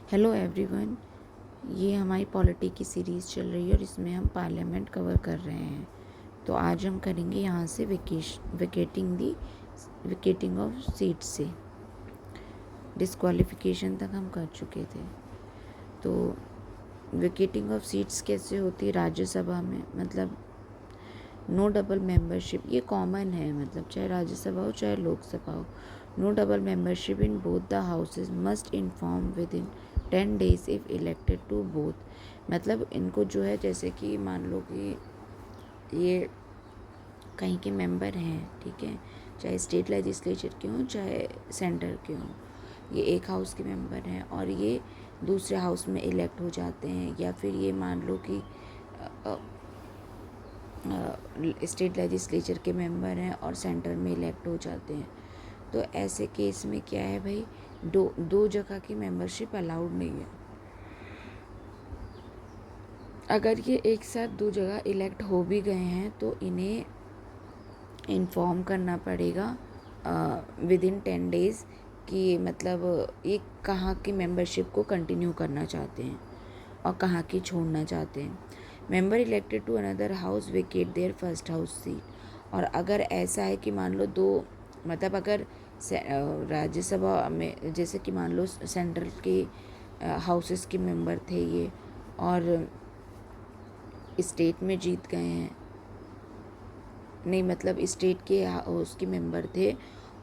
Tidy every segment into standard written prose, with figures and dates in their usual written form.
Hello everyone, ये हमारी polity की सीरीज़ चल रही है और इसमें हम पार्लियामेंट कवर कर रहे हैं। तो आज हम करेंगे यहाँ से विकेटिंग ऑफ सीट से। डिस्क्वालिफिकेशन तक हम कर चुके थे। तो विकेटिंग ऑफ सीट्स कैसे होती है राज्यसभा में, मतलब नो डबल मेंबरशिप, ये कॉमन है, मतलब चाहे राज्यसभा हो चाहे लोकसभा हो। No double membership in both the houses must inform within 10 days if elected to both. मतलब इनको जो है, जैसे कि मान लो कि ये कहीं के मेंबर हैं, ठीक है, चाहे स्टेट लेजिस्लेचर के हों चाहे सेंटर के हों, ये एक हाउस के मेंबर हैं और ये दूसरे हाउस में इलेक्ट हो जाते हैं, या फिर ये मान लो कि स्टेट लेजिस्लेचर के मेंबर हैं और सेंटर में इलेक्ट हो जाते हैं। तो ऐसे केस में क्या है भाई, दो जगह की मेंबरशिप अलाउड नहीं है। अगर ये एक साथ दो जगह इलेक्ट हो भी गए हैं तो इन्हें इन्फॉर्म करना पड़ेगा विद इन 10 days कि मतलब ये कहाँ की मेंबरशिप को कंटिन्यू करना चाहते हैं और कहाँ की छोड़ना चाहते हैं। Member elected to another house vacate their first house seat. और अगर ऐसा है कि मान लो दो, मतलब अगर राज्यसभा में जैसे कि मान लो सेंट्रल के हाउसेस के मेंबर थे ये और स्टेट में जीत गए हैं, नहीं मतलब स्टेट के हाउस के मेंबर थे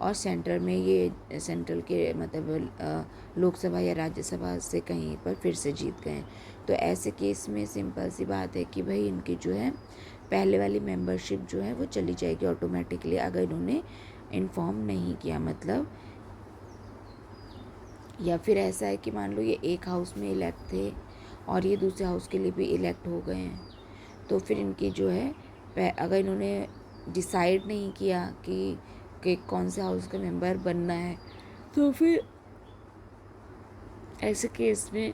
और सेंटर में ये सेंट्रल के मतलब लोकसभा या राज्यसभा से कहीं पर फिर से जीत गए। तो ऐसे केस में सिंपल सी बात है कि भाई इनकी जो है पहले वाली मेंबरशिप जो है वो चली जाएगी ऑटोमेटिकली, अगर इन्होंने इन्फॉर्म नहीं किया मतलब। या फिर ऐसा है कि मान लो ये एक हाउस में इलेक्ट थे और ये दूसरे हाउस के लिए भी इलेक्ट हो गए हैं, तो फिर इनकी जो है अगर इन्होंने डिसाइड नहीं किया कि कौन से हाउस का मेंबर बनना है, तो फिर ऐसे केस में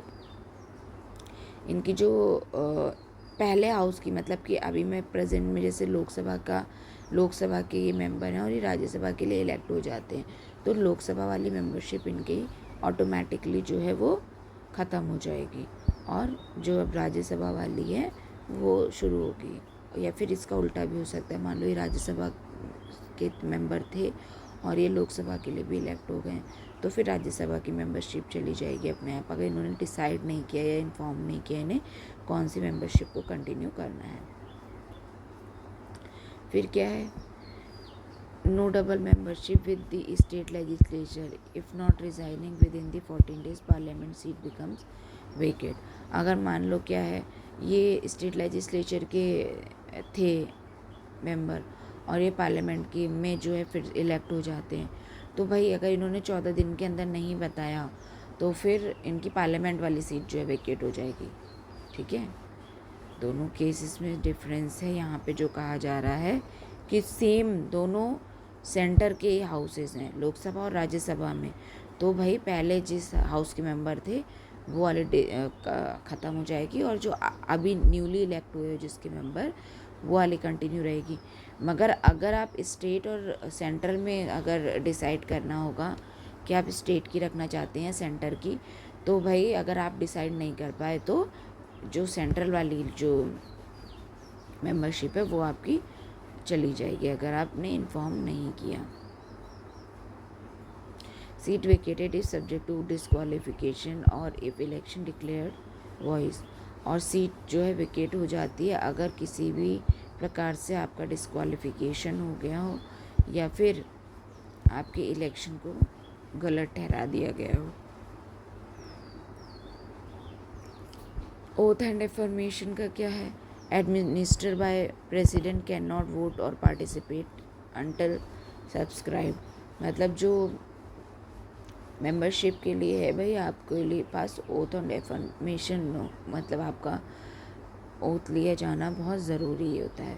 इनकी जो पहले हाउस की, मतलब कि अभी मैं प्रेजेंट में जैसे लोकसभा के ये मेंबर हैं और ये राज्यसभा के लिए इलेक्ट हो जाते हैं, तो लोकसभा वाली मेंबरशिप इनकी ऑटोमेटिकली जो है वो ख़त्म हो जाएगी और जो अब राज्यसभा वाली है वो शुरू होगी। या फिर इसका उल्टा भी हो सकता है, मान लो ये राज्यसभा के मेंबर थे और ये लोकसभा के लिए भी इलेक्ट हो गए, तो फिर राज्यसभा की मेंबरशिप चली जाएगी अपने आप, अगर इन्होंने डिसाइड नहीं किया या इन्फॉर्म नहीं किया इन्हें कौन सी मेंबरशिप को कंटिन्यू करना है। फिर क्या है, no double membership with the state legislature if not resigning within the 14 days parliament seat becomes vacate. अगर मान लो क्या है, ये स्टेट लेजिस्लेचर के थे मेंबर और ये पार्लियामेंट की में जो है फिर इलेक्ट हो जाते हैं, तो भाई अगर इन्होंने 14 दिन के अंदर नहीं बताया तो फिर इनकी पार्लियामेंट वाली सीट जो है वेकेट हो जाएगी। ठीक है, दोनों केसेस में डिफरेंस है। यहाँ पे जो कहा जा रहा है कि सेम दोनों सेंटर के हाउसेस हैं, लोकसभा और राज्यसभा में, तो भाई पहले जिस हाउस के मेंबर थे वो वाले ख़त्म हो जाएगी और जो अभी न्यूली इलेक्ट हुए हो जिसके मेंबर, वो वाली कंटिन्यू रहेगी। मगर अगर आप स्टेट और सेंट्रल में अगर डिसाइड करना होगा कि आप स्टेट की रखना चाहते हैं सेंटर की, तो भाई अगर आप डिसाइड नहीं कर पाए तो जो सेंट्रल वाली जो मेंबरशिप है वो आपकी चली जाएगी अगर आपने इन्फॉर्म नहीं किया। Seat vacated is subject to disqualification और इफ इलेक्शन डिक्लेयर्ड वॉइस। और सीट जो है वेकेट हो जाती है अगर किसी भी प्रकार से आपका डिस्क्वालिफिकेशन हो गया हो या फिर आपके इलेक्शन को गलत ठहरा दिया गया हो। ओथ एंड एफर्मेशन का क्या है, administer by president can not vote और पार्टिसिपेट अंटिल सब्सक्राइब। मतलब जो मेंबरशिप के लिए है भाई, आपके लिए पास ओथ एंड एफर्मेशन नो, मतलब आपका ओथ लिया जाना बहुत ज़रूरी होता है।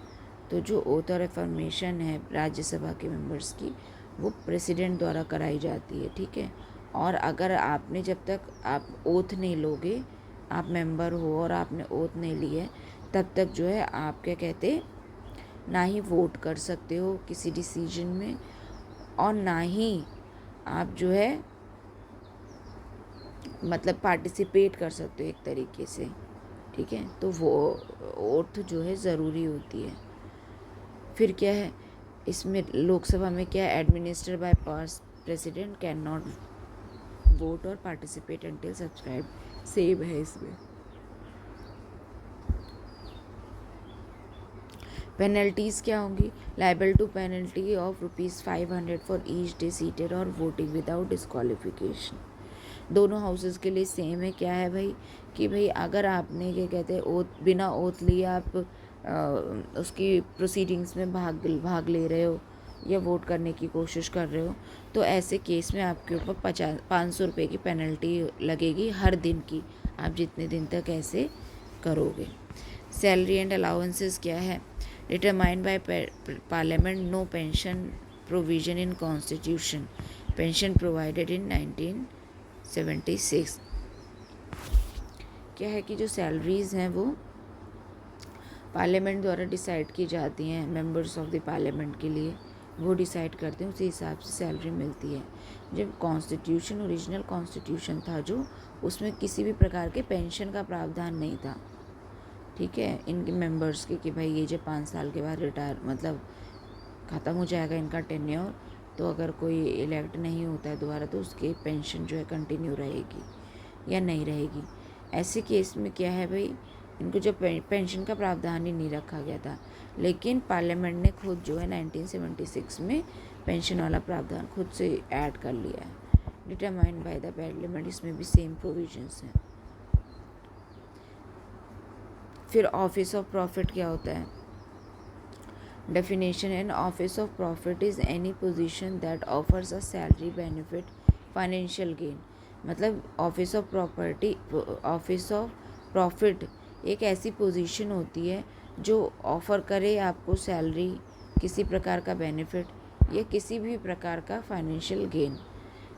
तो जो ओथ और एफर्मेशन है राज्यसभा के मेंबर्स की, वो प्रेसिडेंट द्वारा कराई जाती है। ठीक है, और अगर आपने जब तक आप ओथ नहीं लोगे, आप मेंबर हो और आपने ओथ नहीं ली है, तब तक जो है आप क्या कहते, ना ही वोट कर सकते हो किसी डिसीजन में और ना ही आप जो है मतलब पार्टिसिपेट कर सकते हो एक तरीके से, ठीक है। तो वो ओथ जो है ज़रूरी होती है। फिर क्या है इसमें, लोकसभा में क्या है, administer by pass president can not vote और पार्टिसिपेट अंटिल सब्सक्राइब, सेम है इसमें। पेनल्टीज़ क्या होंगी, liable to penalty of ₹500 for each day seated और वोटिंग विदाउट डिस्क्वालिफिकेशन। दोनों हाउसेस के लिए सेम है। क्या है भाई कि भाई अगर आपने क्या कहते हैं ओथ, बिना ओथ लिए आप उसकी प्रोसीडिंग्स में भाग ले रहे हो या वोट करने की कोशिश कर रहे हो, तो ऐसे केस में आपके ऊपर 500 रुपये की पेनल्टी लगेगी हर दिन की, आप जितने दिन तक ऐसे करोगे। सैलरी एंड अलाउंसेस क्या है, determined by parliament, no pension provision in constitution, pension provided in 1976। क्या है कि जो सैलरीज़ हैं वो पार्लियामेंट द्वारा डिसाइड की जाती हैं, मेंबर्स ऑफ द पार्लियामेंट के लिए वो डिसाइड करते हैं, उसी हिसाब से सैलरी मिलती है। जब कॉन्स्टिट्यूशन, ओरिजिनल कॉन्स्टिट्यूशन था जो, उसमें किसी भी प्रकार के पेंशन का प्रावधान नहीं था, ठीक है, इनके मेंबर्स के, कि भाई ये जब 5 साल के बाद रिटायर मतलब ख़त्म हो जाएगा इनका टेन्योर, तो अगर कोई इलेक्ट नहीं होता है दोबारा तो उसकी पेंशन जो है कंटिन्यू रहेगी या नहीं रहेगी। ऐसे केस में क्या है भाई, इनको जो पेंशन का प्रावधान ही नहीं रखा गया था, लेकिन पार्लियामेंट ने खुद जो है 1976 में पेंशन वाला प्रावधान खुद से ऐड कर लिया है, डिटरमाइंड बाय द पार्लियामेंट। इसमें भी सेम प्रोविजंस हैं। फिर ऑफिस ऑफ प्रॉफिट क्या होता है, definition and office of profit is any position that offers a salary, benefit, financial gain. मतलब ऑफिस ऑफ प्रॉफिट एक ऐसी पोजीशन होती है जो ऑफ़र करे आपको सैलरी, किसी प्रकार का बेनिफिट या किसी भी प्रकार का financial gain.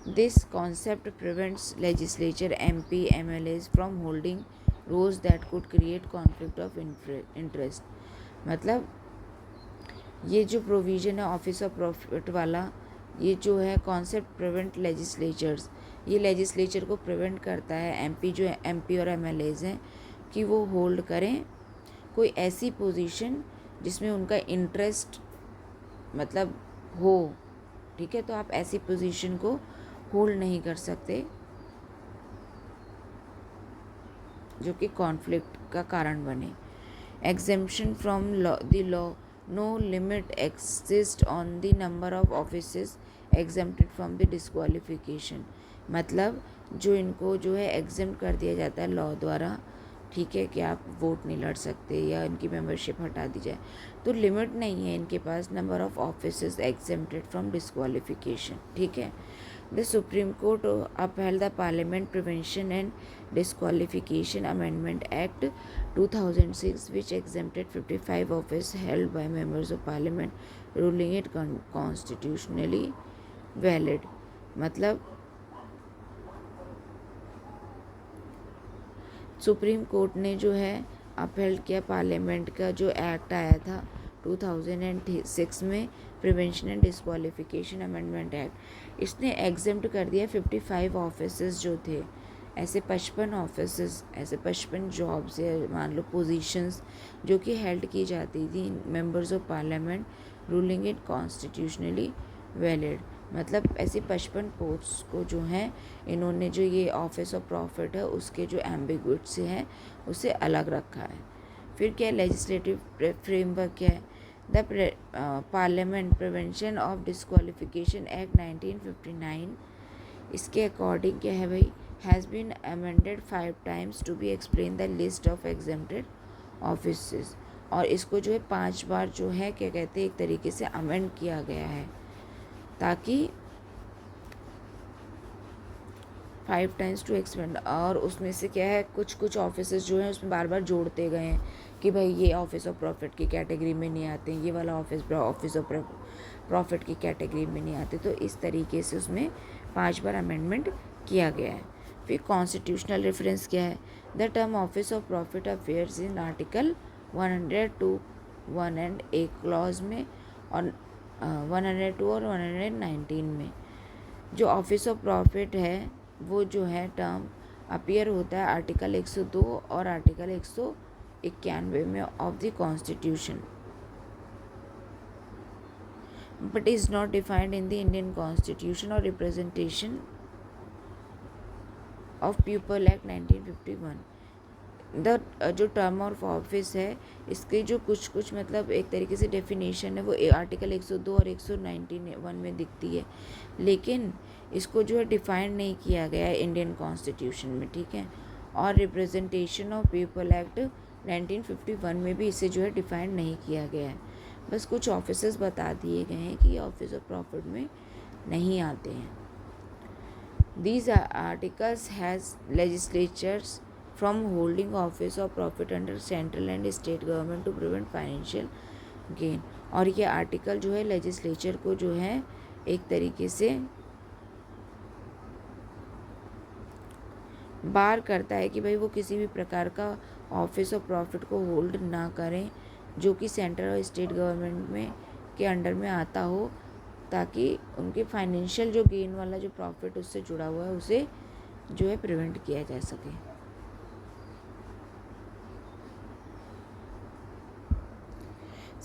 This concept prevents legislature, MP, MLAs from holding roles that could create conflict of interest. मतलब ये जो प्रोविज़न है ऑफिस ऑफ प्रॉफिट वाला, ये जो है कॉन्सेप्ट प्रिवेंट लेजिस्लेचर्स, ये लेजिस्लेचर को प्रिवेंट करता है, MP और MLAs हैं, कि वो होल्ड करें कोई ऐसी पोजीशन जिसमें उनका इंटरेस्ट मतलब हो, ठीक है। तो आप ऐसी पोजीशन को होल्ड नहीं कर सकते जो कि कॉन्फ्लिक्ट का कारण बने। Exemption from the law, no limit exist on the number of offices exempted from the disqualification. मतलब जो इनको जो है एग्जेम्प्ट कर दिया जाता है लॉ द्वारा, ठीक है, कि आप वोट नहीं लड़ सकते या इनकी मेंबरशिप हटा दी जाए, तो लिमिट नहीं है इनके पास number of offices exempted from disqualification, ठीक है। The Supreme Court upheld the Parliament Prevention and Disqualification Amendment Act 2006, which exempted 55 offices held by members of Parliament, ruling it constitutionally valid। मतलब सुप्रीम कोर्ट ने जो है upheld किया parliament का जो act आया था 2006 में, prevention and disqualification amendment act. इसने एग्जेम्प्ट कर दिया 55 ऑफिसेस जो थे, ऐसे 55 ऑफिसेस, ऐसे 55 जॉब्स या मान लो पोजीशंस जो कि हेल्ड की जाती थी members of parliament, ruling it constitutionally valid. मतलब ऐसे 55 पोस्ट्स को जो हैं इन्होंने जो ये ऑफिस ऑफ प्रॉफिट है उसके जो एम्बिग्विटी से हैं उसे अलग रखा है। फिर क्या लेजिस्लेटिव फ्रेमवर्क क्या है, the parliament prevention of disqualification act 1959, इसके अकॉर्डिंग क्या है भाई, has been amended 5 times to be explain the list of exempted offices. और इसको जो है 5 बार जो है क्या कहते हैं एक तरीके से अमेंड किया गया है, ताकि 5 times टू एक्सपेंड। और उसमें से क्या है कुछ ऑफिसेस जो हैं उसमें बार बार जोड़ते गए हैं कि भाई ये ऑफिस ऑफ प्रॉफिट की कैटेगरी में नहीं आते, ये वाला ऑफिस ऑफ प्रॉफिट की कैटेगरी में नहीं आते। तो इस तरीके से उसमें 5 बार अमेंडमेंट किया गया है। फिर कॉन्स्टिट्यूशनल रेफरेंस क्या है, the term office of profit affairs in article 102 1 and A clause में और 102 और 119 में। जो ऑफिस ऑफ प्रॉफिट है वो जो है टर्म अपीयर होता है आर्टिकल 102 और आर्टिकल 191 में of the constitution, but is not defined in the Indian constitution और रिप्रेजेंटेशन ऑफ पीपल एक्ट 1951। जो टर्म ऑफ ऑफिस है इसके जो कुछ मतलब एक तरीके से डेफिनेशन है वो आर्टिकल 102 और 191 में दिखती है, लेकिन इसको जो है डिफाइन नहीं किया गया है इंडियन कॉन्स्टिट्यूशन में, ठीक है। और रिप्रेजेंटेशन ऑफ पीपल एक्ट 1951 में भी इसे जो है डिफाइन नहीं किया गया है। बस कुछ ऑफिसर्स बता दिए गए हैं कि ऑफिस ऑफ प्रॉफिट में नहीं आते हैं। These articles has legislatures from holding office or profit under central and state government to prevent financial gain। और ये आर्टिकल जो है लेजिस्लेचर को जो है एक तरीके से बार करता है कि भाई वो किसी भी प्रकार का ऑफिस और प्रॉफिट को होल्ड ना करें जो कि सेंट्रल और स्टेट गवर्नमेंट में के अंडर में आता हो, ताकि उनके फाइनेंशियल जो गेन वाला जो प्रॉफिट उससे जुड़ा हुआ है उसे जो है प्रिवेंट किया जा सके।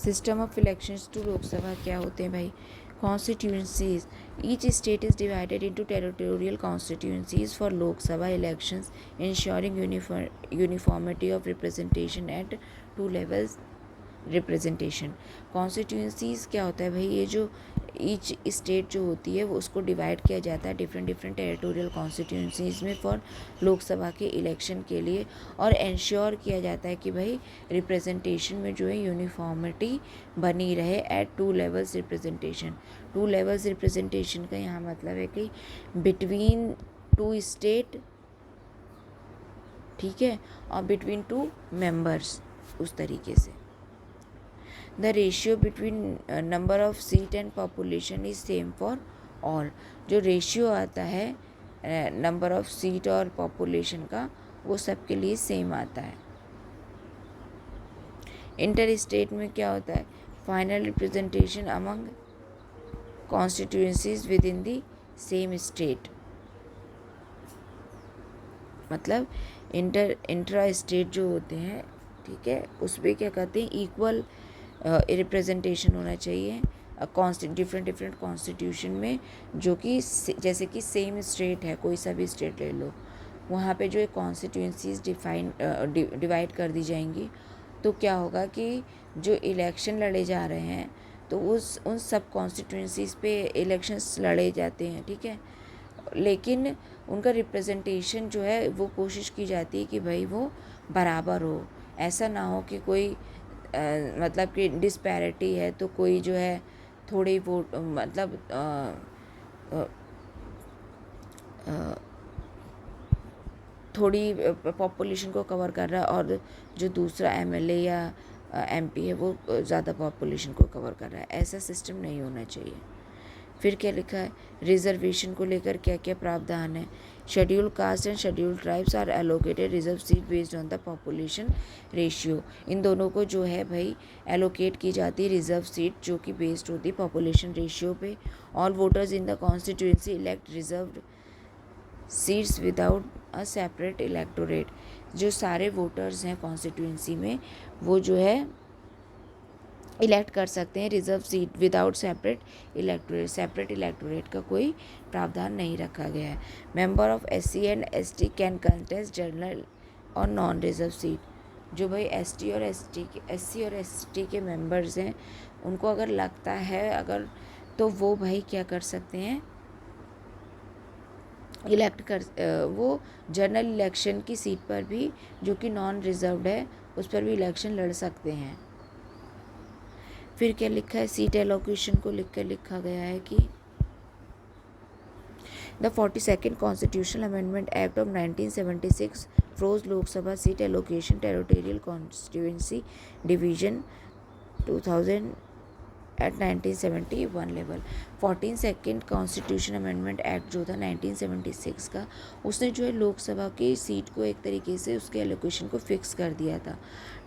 System of elections to Lok Sabha क्या होते हैं भाई? Constituencies. Each state is divided into territorial constituencies for Lok Sabha elections, ensuring uniformity of representation at two levels representation. Constituencies क्या होता है भाई? ये जो ईच स्टेट जो होती है वो उसको डिवाइड किया जाता है डिफरेंट टेरिटोरियल कॉन्स्टिट्यूंसीज में फॉर लोकसभा के इलेक्शन के लिए, और इंश्योर किया जाता है कि भाई रिप्रेजेंटेशन में जो है यूनिफॉर्मिटी बनी रहे at two levels representation. Two levels representation का यहाँ मतलब है कि बिटवीन टू स्टेट, ठीक है, और बिटवीन टू मेंबर्स, उस तरीके से। The ratio between number of seat and population is same for all। जो रेशियो आता है नंबर ऑफ सीट और पॉपुलेशन का वो सबके लिए सेम आता है। इंटर स्टेट में क्या होता है? Final representation among constituencies with in the same state. मतलब इंट्रा स्टेट जो होते हैं, ठीक है, उसमें क्या कहते हैं इक्वल रिप्रेजेंटेशन होना चाहिए डिफरेंट कॉन्स्टिट्यूशन में, जो कि जैसे कि सेम स्टेट है, कोई सा भी स्टेट ले लो, वहाँ पे जो है कॉन्स्टिट्यूंसीज डिवाइड कर दी जाएंगी। तो क्या होगा कि जो इलेक्शन लड़े जा रहे हैं तो उन सब कॉन्स्टिट्यूंसीज पे इलेक्शंस लड़े जाते हैं, ठीक है, लेकिन उनका रिप्रेजेंटेशन जो है वो कोशिश की जाती है कि भाई वो बराबर हो। ऐसा ना हो कि कोई मतलब कि डिस्पैरिटी है तो कोई जो है थोड़ी वोट मतलब थोड़ी पॉपुलेशन को कवर कर रहा है और जो दूसरा एमएलए या एमपी है वो ज़्यादा पॉपुलेशन को कवर कर रहा है। ऐसा सिस्टम नहीं होना चाहिए। फिर क्या लिखा है? रिजर्वेशन को लेकर क्या क्या प्रावधान है? Schedule caste and schedule tribes are allocated reserve seat based on the population ratio. इन दोनों को जो है भाई एलोकेट की जाती है रिजर्व सीट, जो कि बेस्ड होती है पॉपुलेशन रेशियो पे। All voters in the constituency elect reserved seats without a separate electorate. जो सारे वोटर्स हैं कॉन्स्टिट्यूंसी में वो जो है इलेक्ट कर सकते हैं reserve seat without separate electorate. Separate electorate का कोई प्रावधान नहीं रखा गया है। Member of SC and ST can contest general और नॉन रिजर्व सीट। जो भाई एससी और एसटी के मेंबर्स हैं उनको अगर लगता है अगर तो वो भाई क्या कर सकते हैं वो जनरल इलेक्शन की सीट पर भी जो कि नॉन रिजर्व्ड है उस पर भी इलेक्शन लड़ सकते हैं। फिर क्या लिखा है? सीट एलोकेशन को लिखा गया है कि the 42nd constitutional amendment act of 1976 froze Lok Sabha seat allocation territorial constituency division 2000 at 1971 level. 42nd constitution amendment act जो था 1976 का, उसने जो है लोकसभा की सीट को एक तरीके से उसके एलोकेशन को फिक्स कर दिया था।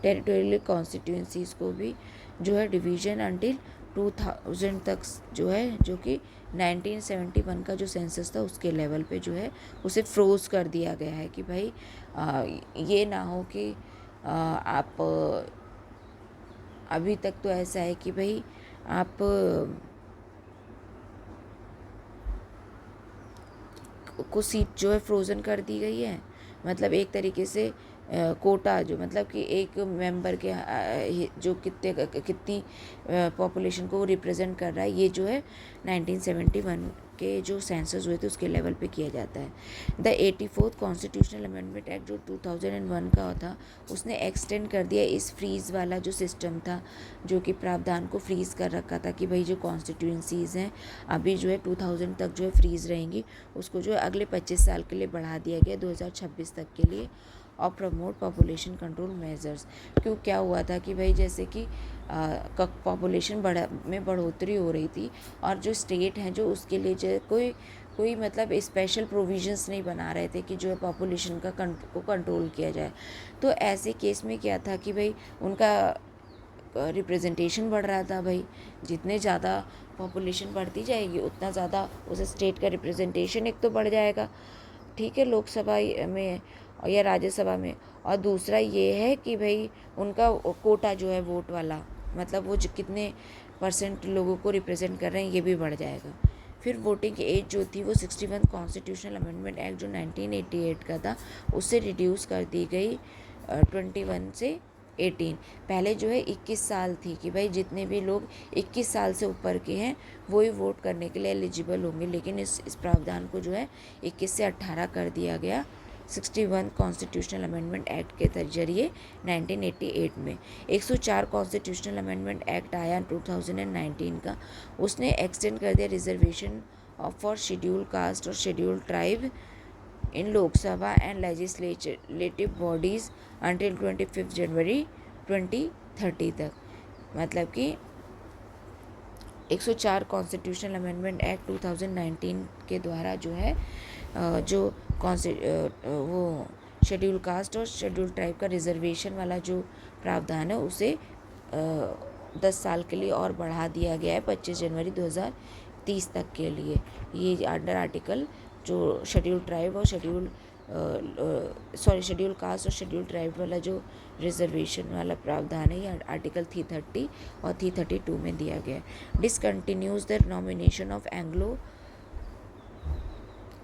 टेरिटोरियल कॉन्स्टिट्यूंसीज को भी जो है डिवीज़न अंटिल 2000 तक जो है जो कि 1971 का जो सेंसस था उसके लेवल पे जो है उसे फ्रोज कर दिया गया है कि भाई ये ना हो कि आप अभी तक तो ऐसा है कि भाई आप को सीट जो है फ्रोज़न कर दी गई है, मतलब एक तरीके से कोटा जो मतलब कि एक मेंबर के जो कितनी पॉपुलेशन को रिप्रेजेंट कर रहा है, ये जो है 1971 के जो सेंसस हुए थे उसके लेवल पे किया जाता है। The 84th constitutional amendment act जो 2001 का था, उसने एक्सटेंड कर दिया इस फ्रीज़ वाला जो सिस्टम था, जो कि प्रावधान को फ्रीज़ कर रखा था कि भाई जो कॉन्स्टिट्यूंसीज़ हैं अभी जो है 2000 तक जो है फ्रीज़ रहेंगी, उसको जो है अगले 25 साल के लिए बढ़ा दिया गया 2026 तक के लिए। और प्रमोट पॉपुलेशन कंट्रोल मेजर्स, क्यों क्या हुआ था कि भाई जैसे कि पॉपुलेशन बढ़ोतरी हो रही थी और जो स्टेट हैं जो उसके लिए जो कोई मतलब स्पेशल प्रोविजंस नहीं बना रहे थे कि जो है पॉपुलेशन को कंट्रोल किया जाए। तो ऐसे केस में क्या था कि भाई उनका रिप्रेजेंटेशन बढ़ रहा था। भाई जितने ज़्यादा पॉपुलेशन बढ़ती जाएगी उतना ज़्यादा उस स्टेट का रिप्रेजेंटेशन एक तो बढ़ जाएगा, ठीक है, लोकसभा में या राज्यसभा में। और दूसरा ये है कि भाई उनका कोटा जो है वोट वाला, मतलब वो कितने % लोगों को रिप्रेजेंट कर रहे हैं ये भी बढ़ जाएगा। फिर वोटिंग एज जो थी वो 61 कॉन्स्टिट्यूशनल अमेंडमेंट एक्ट जो 1988 का था उससे रिड्यूस कर दी गई 21 से 18। पहले जो है 21 साल थी कि भाई जितने भी लोग 21 साल से ऊपर के हैं वो ही वोट करने के लिए एलिजिबल होंगे, लेकिन इस प्रावधान को जो है 21 से 18 कर दिया गया 61 कॉन्स्टिट्यूशनल अमेंडमेंट एक्ट के जरिए 1988 में। 104 कॉन्स्टिट्यूशनल अमेंडमेंट एक्ट आया 2019 का, उसने एक्सटेंड कर दिया रिजर्वेशन फॉर शेड्यूल कास्ट और schedule tribe in Lok Sabha and legislative bodies until 25 जनवरी 2030 तक। मतलब कि 104 कॉन्स्टिट्यूशनल अमेंडमेंट एक्ट 2019 के द्वारा जो है जो वो शेड्यूल कास्ट और शेड्यूल ट्राइब का रिजर्वेशन वाला जो प्रावधान है उसे 10 साल के लिए और बढ़ा दिया गया है 25 जनवरी 2030 तक के लिए। ये अंडर आर्टिकल जो शेड्यूल ट्राइब और शेड्यूल कास्ट और शेड्यूल ट्राइब वाला जो रिजर्वेशन वाला प्रावधान है ये आर्टिकल 330 और 332 में दिया गया है। Discontinues the nomination of Anglo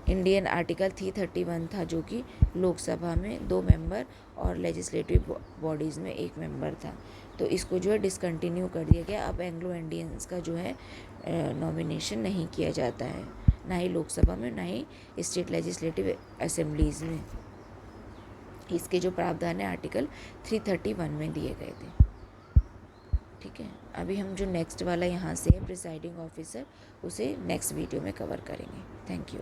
Indian article 331 था जो कि लोकसभा में 2 मेंबर और लेजिस्लेटिव बॉडीज़ में 1 मेंबर था, तो इसको जो है डिसकंटिन्यू कर दिया गया। अब एंग्लो इंडियंस का जो है नॉमिनेशन नहीं किया जाता है, ना ही लोकसभा में ना ही स्टेट लेजिस्लेटिव असेंबलीज़ में। इसके जो प्रावधान है आर्टिकल 331 में दिए गए थे। ठीक है, अभी हम जो नेक्स्ट वाला यहाँ से है प्रिसाइडिंग ऑफिसर, उसे नेक्स्ट वीडियो में कवर करेंगे। Thank you.